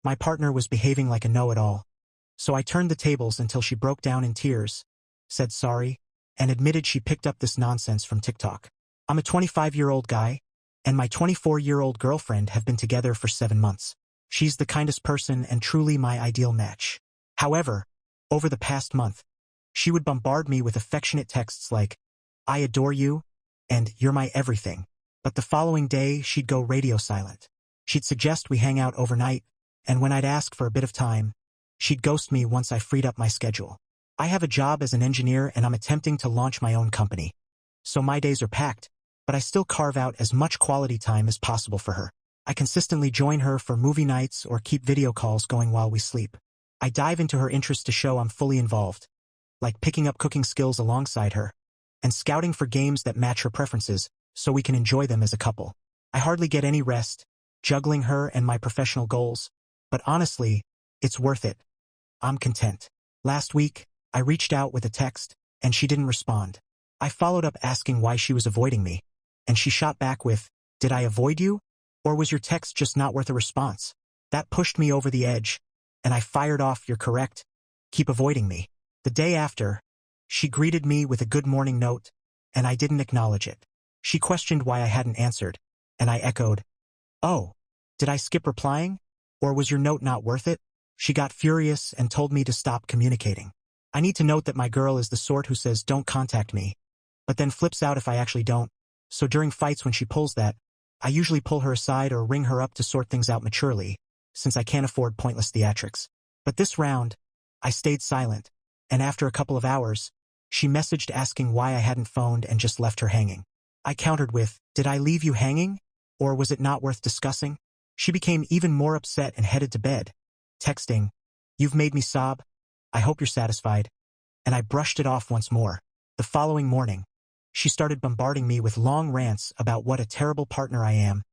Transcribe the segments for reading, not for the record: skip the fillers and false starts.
My partner was behaving like a know-it-all. So I turned the tables until she broke down in tears, said sorry, and admitted she picked up this nonsense from TikTok. I'm a 25-year-old guy, and my 24-year-old girlfriend have been together for 7 months. She's the kindest person and truly my ideal match. However, over the past month, she would bombard me with affectionate texts like, "I adore you," and "You're my everything." But the following day, she'd go radio silent. She'd suggest we hang out overnight, and when I'd ask for a bit of time, she'd ghost me once I freed up my schedule. I have a job as an engineer and I'm attempting to launch my own company. So my days are packed, but I still carve out as much quality time as possible for her. I consistently join her for movie nights or keep video calls going while we sleep. I dive into her interests to show I'm fully involved, like picking up cooking skills alongside her, and scouting for games that match her preferences so we can enjoy them as a couple. I hardly get any rest, juggling her and my professional goals, but honestly, it's worth it. I'm content. Last week, I reached out with a text, and she didn't respond. I followed up asking why she was avoiding me, and she shot back with, "Did I avoid you? Or was your text just not worth a response?" That pushed me over the edge, and I fired off, "You're correct. Keep avoiding me." The day after, she greeted me with a good morning note, and I didn't acknowledge it. She questioned why I hadn't answered, and I echoed, "Oh, did I skip replying? Or was your note not worth it?" She got furious and told me to stop communicating. I need to note that my girl is the sort who says don't contact me, but then flips out if I actually don't. So during fights when she pulls that, I usually pull her aside or ring her up to sort things out maturely, since I can't afford pointless theatrics. But this round, I stayed silent, and after a couple of hours, she messaged asking why I hadn't phoned and just left her hanging. I countered with, "Did I leave you hanging? Or was it not worth discussing?" She became even more upset and headed to bed, texting, "You've made me sob. I hope you're satisfied." And I brushed it off once more. The following morning, she started bombarding me with long rants about what a terrible partner I am,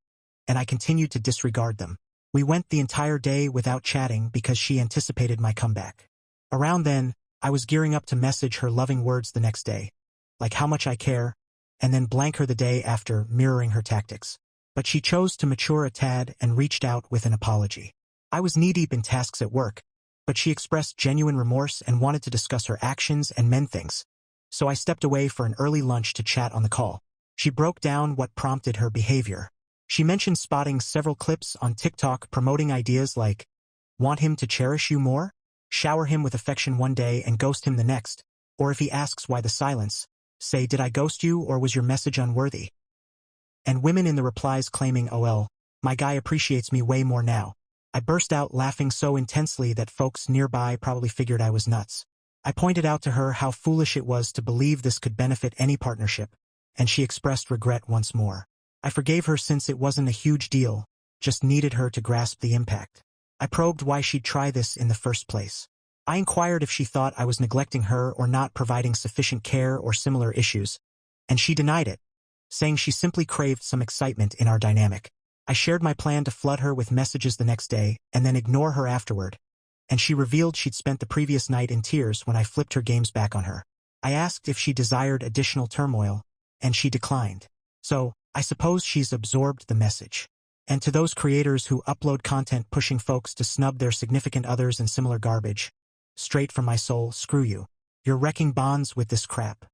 and I continued to disregard them. We went the entire day without chatting because she anticipated my comeback. Around then, I was gearing up to message her loving words the next day, like how much I care, and then blank her the day after, mirroring her tactics. But she chose to mature a tad and reached out with an apology. I was knee-deep in tasks at work, but she expressed genuine remorse and wanted to discuss her actions and mend things. So I stepped away for an early lunch to chat on the call. She broke down what prompted her behavior. She mentioned spotting several clips on TikTok promoting ideas like, "Want him to cherish you more? Shower him with affection one day and ghost him the next. Or if he asks why the silence, say, 'Did I ghost you or was your message unworthy?'" And women in the replies claiming, "OL, my guy appreciates me way more now." I burst out laughing so intensely that folks nearby probably figured I was nuts. I pointed out to her how foolish it was to believe this could benefit any partnership, and she expressed regret once more. I forgave her since it wasn't a huge deal, just needed her to grasp the impact. I probed why she'd try this in the first place. I inquired if she thought I was neglecting her or not providing sufficient care or similar issues, and she denied it, saying she simply craved some excitement in our dynamic. I shared my plan to flood her with messages the next day and then ignore her afterward, and she revealed she'd spent the previous night in tears when I flipped her games back on her. I asked if she desired additional turmoil, and she declined. So, I suppose she's absorbed the message. And to those creators who upload content pushing folks to snub their significant others and similar garbage, straight from my soul, screw you. You're wrecking bonds with this crap.